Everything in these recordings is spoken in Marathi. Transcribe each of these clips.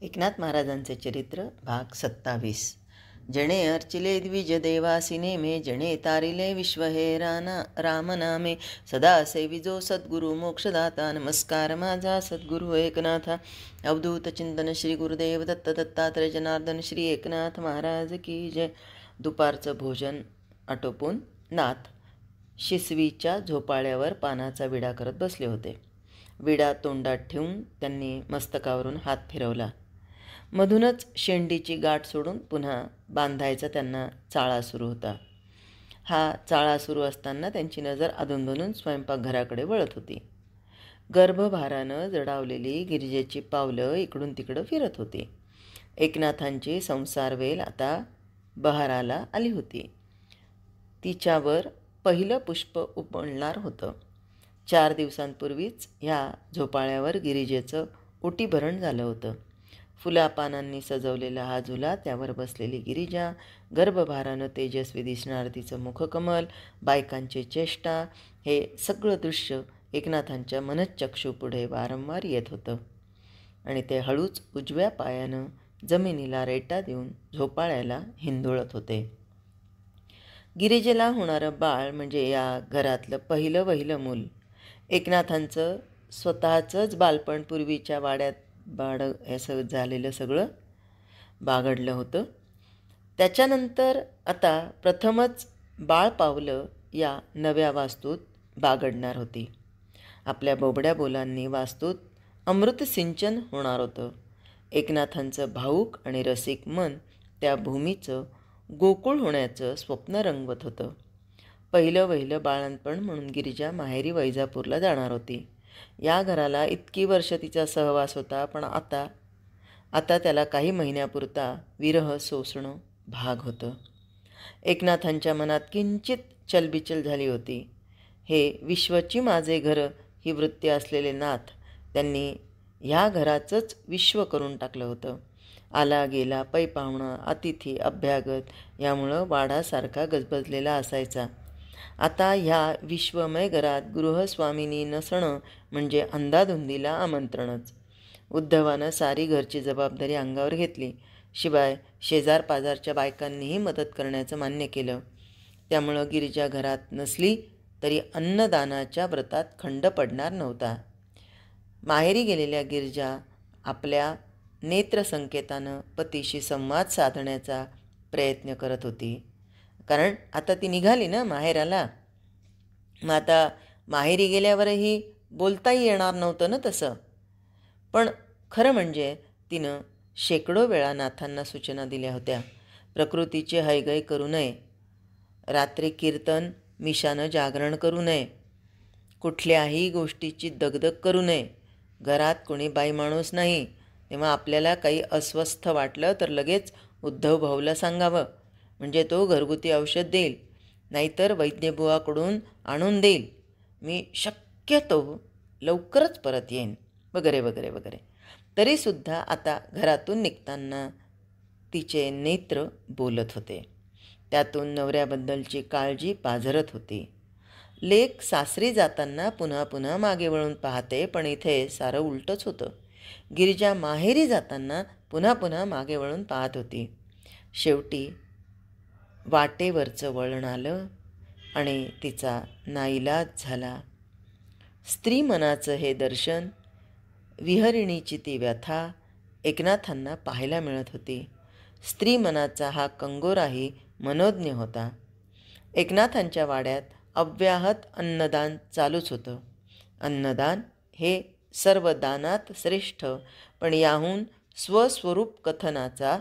एकनाथ महाराजांचे चरित्र भाग 27. जणे अर्चिले द्विज देवासिने मे, जणे तारिले विश्व हे रामनामे, सदा सेविजो सद्गुरु मोक्षदाता, नमस्कार माझा सद्गुरु एकनाथा. अवधूत चिंतन श्री गुरुदेव दत्त दत्तात्रय जनार्दन श्री एकनाथ महाराज की जय. दुपारचं भोजन आटोपून नाथ शिसवीच्या झोपाळ्यावर पानाचा विडा करत बसले होते. विडा तोंडात ठेवून त्यांनी मस्तकावरून हात फिरवला. मधूनच शेंडीची गाठ सोडून पुन्हा बांधायचा त्यांना चाळा सुरू होता. हा चाळा सुरू असताना त्यांची नजर अधूनमधून स्वयंपाकघराकडे वळत होती. गर्भभारानं जडावलेली गिरिजेची पावलं इकडून तिकडं फिरत होती. एकनाथांची संसारवेल आता बहाराला आली होती. तिच्यावर पहिलं पुष्प उमलणार होतं. 4 दिवसांपूर्वीच ह्या झोपाळ्यावर गिरिजेचं ओटीभरण झालं होतं. फुलापानांनी सजवलेला हा झुला, त्यावर बसलेली गिरिजा, गर्भभारानं तेजस्वी दिसणारं तिचं मुखकमल, बायकांची चेष्टा, हे सगळं दृश्य एकनाथांच्या मनःचक्षूपुढे वारंवार येत होतं आणि ते हळूच उजव्या पायानं जमिनीला रेटा देऊन झोपाळ्याला हिंदोळत होते. गिरिजेला होणारं बाळ म्हणजे या घरातलं पहिलं वहिलं मूल. एकनाथांचं स्वतःचंच बालपण पूर्वीच्या वाड्यात असं झालेलं सगळं बागडलं होतं. त्याच्यानंतर आता प्रथमच बाळ पावलं या नव्या वास्तूत बागडणार होती. आपल्या बोबड्या बोलांनी वास्तूत अमृत सिंचन होणार होतं. एकनाथांचं भाऊक आणि रसिक मन त्या भूमीचं गोकुळ होण्याचं स्वप्न रंगवत होतं. पहिलं वहिलं बाळंतपण म्हणून गिरिजा माहेरी वैजापूरला जाणार होती. या घराला इतकी वर्ष तिचा सहवास होता, पण आता त्याला काही महिन्यापुरता विरह सोसणं भाग होतं. एकनाथांच्या मनात किंचित चलबिचल झाली होती. हे विश्वची माझे घर ही वृत्ती असलेले नाथ त्यांनी ह्या घराचंच विश्व करून टाकलं होतं. आला गेला पै पाहुणा, अतिथी, अभ्यागत यामुळं वाडासारखा गजबजलेला असायचा. आता ह्या विश्वमय घरात गृहस्वामिनी नसणं म्हणजे अंधाधुंदीला आमंत्रणच. उद्धवानं सारी घरची जबाबदारी अंगावर घेतली. शिवाय शेजारपाजारच्या बायकांनीही मदत करण्याचं मान्य केलं. त्यामुळं गिरिजा घरात नसली तरी अन्नदानाच्या व्रतात खंड पडणार नव्हता. माहेरी गेलेल्या गिरिजा आपल्या नेत्रसंकेतानं पतीशी संवाद साधण्याचा प्रयत्न करत होती. कारण आता ती निघाली ना माहेराला. मग आता माहेरी गेल्यावरही बोलताही येणार नव्हतं ना तसं. पण खरं म्हणजे तिनं शेकडो वेळा नाथांना सूचना दिल्या होत्या. प्रकृतीची हैगय करू नये, रात्री कीर्तन मिशानं जागरण करू नये, कुठल्याही गोष्टीची दगदग करू नये, घरात कोणी बाई माणूस नाही, तेव्हा आपल्याला काही अस्वस्थ वाटलं तर लगेच उद्धव भाऊला सांगावं, म्हणजे तो घरगुती औषध देईल, नाहीतर वैद्यबुवाकडून आणून देईल. मी शक्यतो लवकरच परत येईन, वगैरे वगैरे वगैरे. तरीसुद्धा आता घरातून निघताना तिचे नेत्र बोलत होते. त्यातून नवऱ्याबद्दलची काळजी पाझरत होती. लेक सासरी जाताना पुन्हा पुन्हा मागे वळून पाहते, पण इथे सारं उलटच होतं. गिरिजा माहेरी जाताना पुन्हा पुन्हा मागे वळून पाहत होती. शेवटी वाटेवरचं वळण आलं आणि तिचा नाईलाज झाला. स्त्री मनाचं हे दर्शन, विहरिणीची ती व्यथा एकनाथांना पाहायला मिळत होती. स्त्री मनाचा हा कंगोराही मनोज्ञ होता. एकनाथांच्या वाड्यात अव्याहत अन्नदान चालूच होतं. अन्नदान हे सर्व दानात श्रेष्ठ, पण याहून स्वस्वरूप कथनाचा,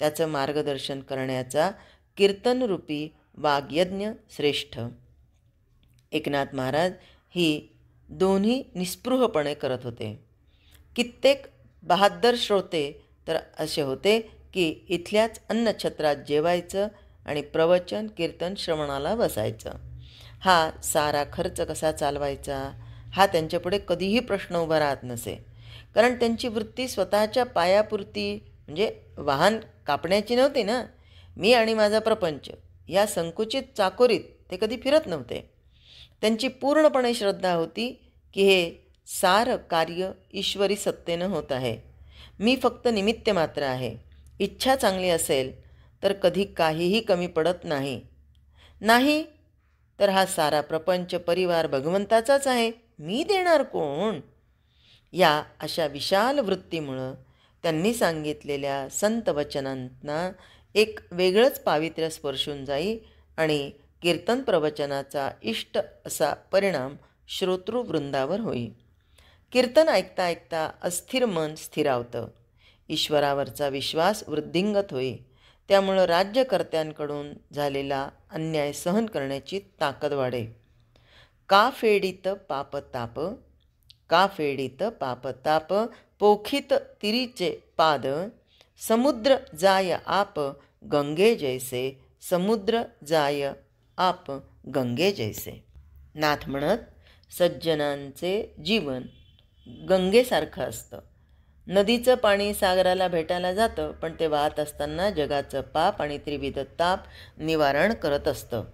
त्याचं मार्गदर्शन करण्याचा कीर्तनरूपी वाग्यज्ञ श्रेष्ठ. एकनाथ महाराज ही दोन्ही निस्पृहपणे करत होते. कित्येक बहाद्दर श्रोते तर असे होते की इथल्याच अन्नछत्रात जेवायचं आणि प्रवचन कीर्तन श्रवणाला बसायचं. हा सारा खर्च कसा चालवायचा हा त्यांच्यापुढे कधीही प्रश्न उभा राहत नसे. कारण त्यांची वृत्ती स्वतःच्या पायापुरती म्हणजे वाहन कापण्याची नव्हती ना. मी आणि माझा प्रपंच या संकुचित चाकोरीत ते कधी फिरत नव्हते. त्यांची पूर्णपणे श्रद्धा होती की हे सारं कार्य ईश्वरी सत्तेनं होत आहे. मी फक्त निमित्त मात्र आहे. इच्छा चांगली असेल तर कधी काहीही कमी पडत नाही. नाही तर हा सारा प्रपंच परिवार भगवंताचाच आहे, मी देणार कोण? या अशा विशाल वृत्तीमुळं त्यांनी सांगितलेल्या संत वचनांना एक वेगळंच पावित्र्य स्पर्शून जाई आणि कीर्तन प्रवचनाचा इष्ट असा परिणाम श्रोतृवृंदावर होई. कीर्तन ऐकता ऐकता अस्थिर मन स्थिरावतं. ईश्वरावरचा विश्वास वृद्धिंगत होई. त्यामुळं राज्यकर्त्यांकडून झालेला अन्याय सहन करण्याची ताकद वाढे. का फेडित पापताप, का फेडित पापताप, पोखित तिरीचे पाद, समुद्र जाय आप गंगे जैसे, समुद्र जाय आप गंगे जैसे. नाथ म्हणत, सज्जनांचे जीवन गंगेसारखं असतं. नदीचं पाणी सागराला भेटायला जातं, पण ते वाहत असताना जगाचं पाप आणि त्रिविध ताप निवारण करत असतं.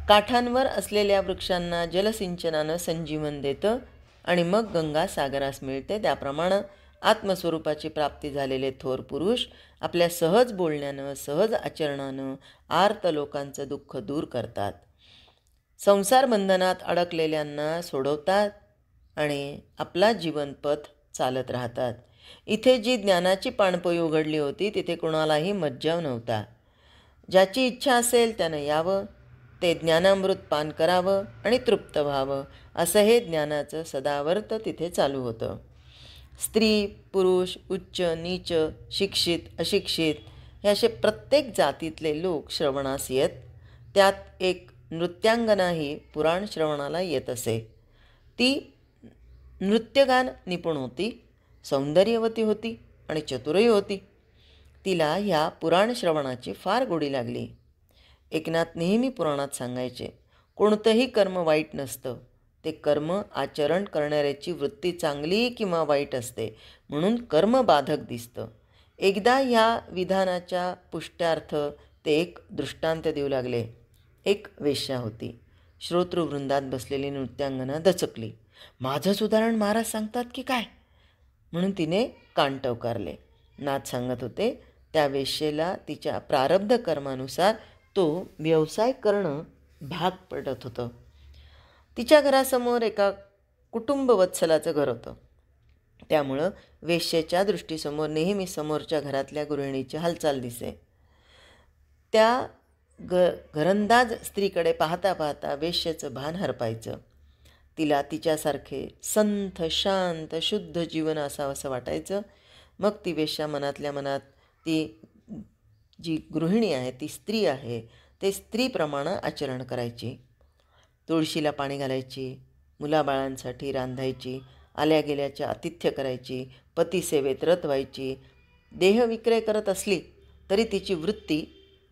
काठांवर असलेल्या वृक्षांना जलसिंचनानं संजीवन देतं आणि मग गंगा सागरास मिळते. त्याप्रमाणे आत्मस्वरूपाची प्राप्ती झालेले थोर पुरुष आपल्या सहज बोलण्यानं, सहज आचरणानं आर्त लोकांचं दुःख दूर करतात. संसार बंधनात अडकलेल्यांना सोडवतात आणि आपला जीवनपथ चालत राहतात. इथे जी ज्ञानाची पाणपोई उघडली होती तिथे कुणालाही मज्जाव नव्हता. ज्याची इच्छा असेल त्यानं यावं, ते ज्ञानामृत पान करावं आणि तृप्त व्हावं, असं हे ज्ञानाचं सदावर्त तिथे चालू होतं. स्त्री, पुरुष, उच्च, नीच, शिक्षित, अशिक्षित हे असे प्रत्येक जातीतले लोक श्रवणास येत. त्यात एक नृत्यांगनाही पुराण श्रवणाला येत असे. ती नृत्यगान निपुण होती, सौंदर्यवती होती आणि चतुरही होती. तिला ह्या पुराण श्रवणाची फार गोडी लागली. एकनाथ नेहमी पुराणात सांगायचे, कोणतंही कर्म वाईट नसतं, ते कर्म आचरण करणाऱ्याची वृत्ती चांगली किंवा वाईट असते, म्हणून कर्म बाधक दिसतं. एकदा ह्या विधानाच्या पुष्ट्यार्थ ते एक दृष्टांत देऊ लागले. एक वेश्या होती. श्रोतृवृंदात बसलेली नृत्यांगना दचकली. माझंच उदाहरण महाराज सांगतात की काय, म्हणून तिने कान टवकारले. नाथ सांगत होते, त्या वेश्येला तिच्या प्रारब्ध कर्मानुसार तो व्यवसाय करणं भाग पडत होतं. तिच्या घरासमोर एका कुटुंबवत्सलाचं घर होतं. त्यामुळं वेश्येच्या दृष्टीसमोर नेहमी समोरच्या घरातल्या गृहिणीची हालचाल दिसे. त्या घरंदाज स्त्रीकडे पाहता पाहता वेश्येचं भान हरपायचं. तिला तिच्यासारखे संथ, शांत, शुद्ध जीवन असावं असं वाटायचं. मग ती वेश्या मनातल्या मनात ती जी गृहिणी आहे, ती स्त्री आहे, ते स्त्रीप्रमाणे आचरण करायची. तुळशीला पाणी घालायची, मुलाबाळांसाठी रांधायची, आल्या गेल्याच्या आतिथ्य करायची, पतिसेवेत रत व्हायची. देहविक्रय करत असली तरी तिची वृत्ती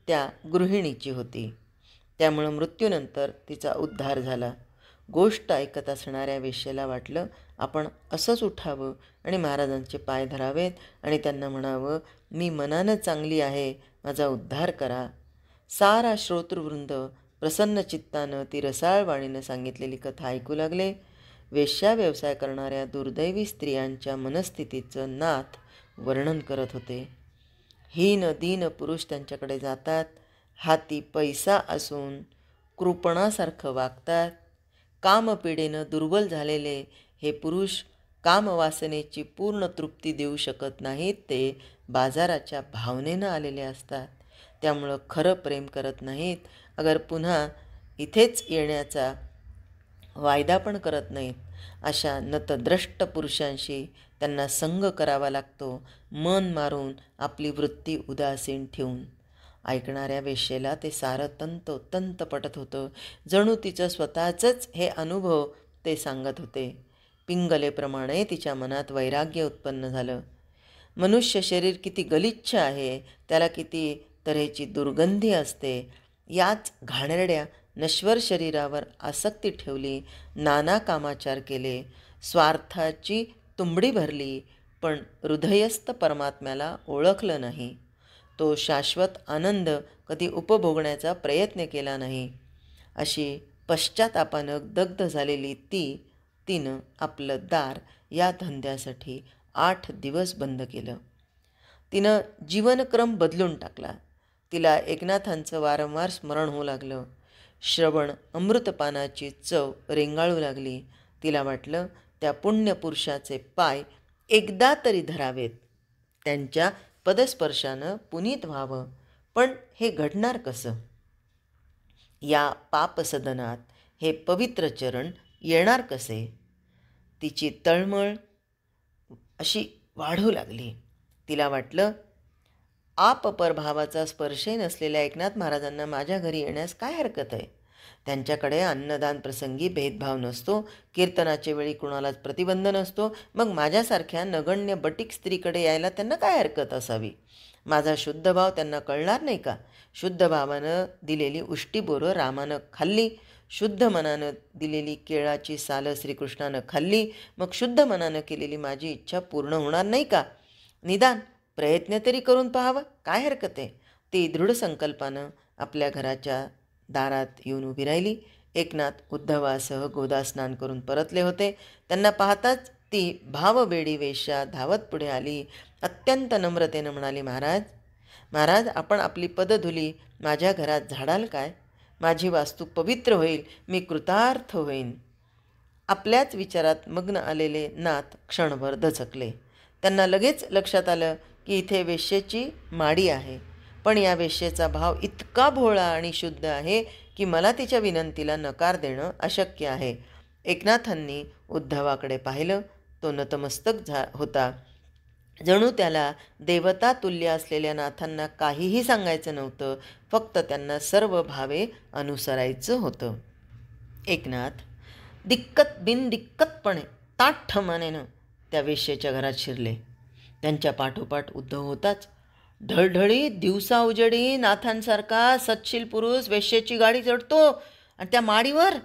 त्या गृहिणीची होती. त्यामुळं मृत्यूनंतर तिचा उद्धार झाला. गोष्ट ऐकत असणाऱ्या वेश्येला वाटलं, आपण असंच उठावं आणि महाराजांचे पाय धरावेत आणि त्यांना म्हणावं, मी मनानं चांगली आहे, माझा उद्धार करा. सारा श्रोतृवृंद प्रसन्न चित्तानं ती रसाळ वाणीनं सांगितलेली कथा ऐकू लागले. वेश्या व्यवसाय करणाऱ्या दुर्दैवी स्त्रियांच्या मनस्थितीचं नाथ वर्णन करत होते. हीन दीन पुरुष त्यांच्याकडे जातात. हाती पैसा असून कृपणासारखं वागतात. कामपिढेनं दुर्बल झालेले हे पुरुष कामवासनेची पूर्ण तृप्ती देऊ शकत नाहीत. ते बाजाराच्या भावनेनं आलेले असतात. त्यामुळं खरं प्रेम करत नाहीत. अगर पुन्हा इथेच येण्याचा वायदा पण करत नाहीत. अशा नतद्रष्ट पुरुषांशी त्यांना संग करावा लागतो, मन मारून आपली वृत्ती उदासीन ठेवून. ऐकणाऱ्या वेश्येला ते सारं तंतोतंत पटत होतं. जणू तिचं स्वतःचंच हे अनुभव ते सांगत होते. पिंगलेप्रमाणे तिच्या मनात वैराग्य उत्पन्न झालं. मनुष्य शरीर किती गलिच्छ आहे, त्याला किती तऱ्हेची दुर्गंधी असते. याच घाणेरड्या नश्वर शरीरावर आसक्ती ठेवली, नाना कामाचार केले, स्वार्थाची तुंबडी भरली, पण हृदयस्थ परमात्म्याला ओळखलं नाही. तो शाश्वत आनंद कधी उपभोगण्याचा प्रयत्न केला नाही. अशी पश्चातापानं दग्ध झालेली तिनं आपलं दार या धंद्यासाठी 8 दिवस बंद केलं. तिनं जीवनक्रम बदलून टाकला. तिला एकनाथांचं वारंवार स्मरण होऊ लागलं. श्रवण अमृतपानाची चव रेंगाळू लागली. तिला वाटलं त्या पुण्यपुरुषाचे पाय एकदा तरी धरावेत, त्यांच्या पदस्पर्शानं पुनीत व्हावं. पण हे घडणार कसं? या पापसदनात हे पवित्र चरण येणार कसे? तिची तळमळ अशी वाढू लागली. तिला वाटलं आपपरभावाचा स्पर्शही नसलेल्या एकनाथ महाराजांना माझ्या घरी येण्यास काय हरकत आहे? त्यांच्याकडे अन्नदान प्रसंगी भेदभाव नसतो, कीर्तनाच्या वेळी कुणालाच प्रतिबंध नसतो. मग माझ्यासारख्या नगण्य बटीक स्त्रीकडे यायला त्यांना काय हरकत असावी? माझा शुद्ध भाव त्यांना कळणार नाही का? शुद्ध भावानं दिलेली उष्टी बोरं रामानं खाल्ली, शुद्ध मनानं दिलेली केळाची सालं श्रीकृष्णानं खाल्ली, मग शुद्ध मनानं केलेली माझी इच्छा पूर्ण होणार नाही का? निदान प्रयत्न तरी करून पाहावं, काय हरकत आहे? ती दृढ संकल्पानं आपल्या घराच्या दारात येऊन उभी राहिली. एकनाथ उद्धवासह गोदा स्नान करून परतले होते. त्यांना पाहताच ती भाववेडी वेश्या धावत पुढे आली. अत्यंत नम्रतेनं म्हणाली, महाराज महाराज, आपण आपली पदधुली माझ्या घरात झाडाल काय? माझी वास्तू पवित्र होईल, मी कृतार्थ होईन. आपल्याच विचारात मग्न आलेले नाथ क्षणभर दचकले. त्यांना लगेच लक्षात आलं की इथे वेश्येची माडी आहे, पण या वेश्येचा भाव इतका भोळा आणि शुद्ध आहे की मला तिच्या विनंतीला नकार देणं अशक्य आहे. एकनाथांनी उद्धवाकडे पाहिलं. तो नतमस्तक होता. जणू त्याला देवता तुल्य असलेल्या नाथांना काहीही सांगायचं नव्हतं, फक्त त्यांना सर्व भावे अनुसरायचं होतं. एकनाथ बिनदिक्कतपणे ताठ्ठमानेनं त्या वेश्येच्या घरात शिरले. त्यांच्या पाठोपाठ उद्धव होताच. ढळढळी दिवसा उजेडी नाथांसारखा सत्शील पुरुष वेश्येची गाडी चढतो आणि त्या माडीवर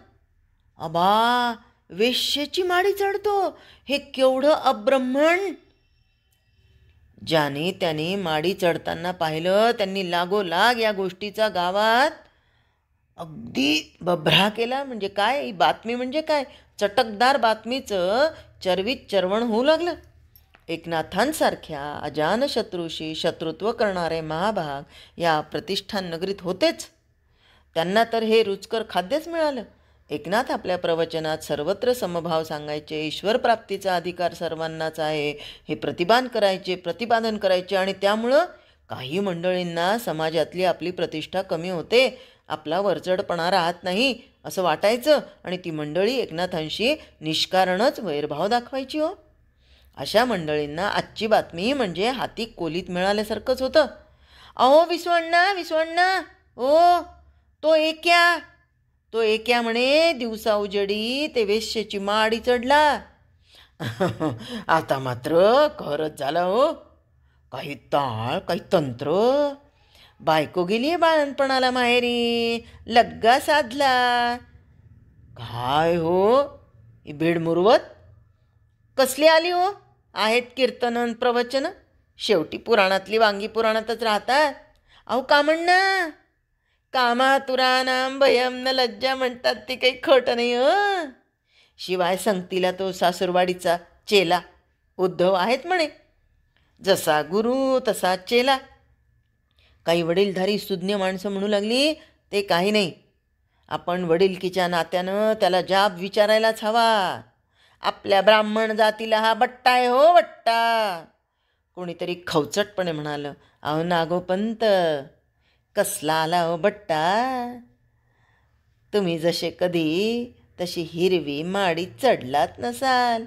अबा वेश्येची माडी चढतो. हे केवढं अब्रह्मण! ज्याने त्याने माडी चढताना पाहिलं त्यांनी लागोलाग या गोष्टीचा गावात अगदी बभरा केला. म्हणजे काय ही बातमी, म्हणजे काय चटकदार बातमीचं चर्वित चर्वण होऊ लागलं. एकनाथांसारख्या अजान शत्रूशी शत्रुत्व करणारे महाभाग या प्रतिष्ठान नगरीत होतेच. त्यांना तर हे रुचकर खाद्यच मिळालं. एकनाथ आपल्या प्रवचनात सर्वत्र समभाव सांगायचे, ईश्वर प्राप्तीचा अधिकार सर्वांनाच आहे हे प्रतिपादन करायचे आणि त्यामुळं काही मंडळींना समाजातली आपली प्रतिष्ठा कमी होते, आपला वरचढपणा राहत नाही असं वाटायचं आणि ती मंडळी एकनाथांशी निष्कारणच वैरभाव दाखवायची. हो, अशा मंडळींना आजची बातमी म्हणजे हाती कोलीत मिळाल्यासारखंच होतं. अहो विसवण्णा ओ तो एक्या म्हणे दिवसा उजेडी ते वेश्येची माडी चढला. आता मात्र खरंच झाला हो. काही ताळ, काही तंत्र. बायको गेली बाळणपणाला माहेरी, लग्गा साधला. काय हो ही भीड मुरवत कसली आली हो? आहेत कीर्तन प्रवचन, शेवटी पुराणातली वांगी पुराणातच राहतात. अहो कामण्णा, कामातुरानाम भयम न लज्जा म्हणतात ते काही खोटं नाही हो. शिवाय संगतीला तो सासूरवाडीचा चेला उद्धव आहेत म्हणे. जसा गुरु तसा चेला. काही वडीलधारी सुज्ञ माणसं म्हणू लागली ते काही नाही, आपण वडीलकीच्या नात्यानं त्याला जाब विचारायलाच हवा. आपल्या ब्राह्मण जातीला हा बट्टा आहे हो, बट्टा. कोणीतरी खवचटपणे म्हणालं, अहो नागोपंत, कसला आला हो बट्टा? तुम्ही जसे कधी तशी हिरवी माडी चढलात नसाल.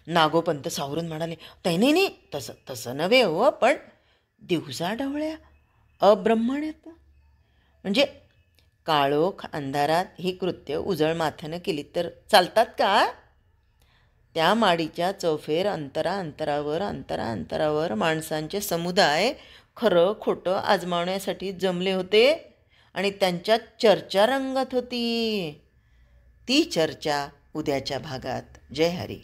नागोपंत सावरून म्हणाले, नाही तसं नव्हे हो, पण दिवसा ढवळ्या अब्रह्मण्यात म्हणजे काळोख अंधारात ही कृत्य उजळ माथ्यानं केली तर चालतात का? त्या माडीच्या चौफेर अंतरावर माणसांचे समुदाय खरं खोटं आजमावण्यासाठी जमले होते आणि त्यांच्यात चर्चा रंगत होती. ती चर्चा उद्याच्या भागात. जय हरी.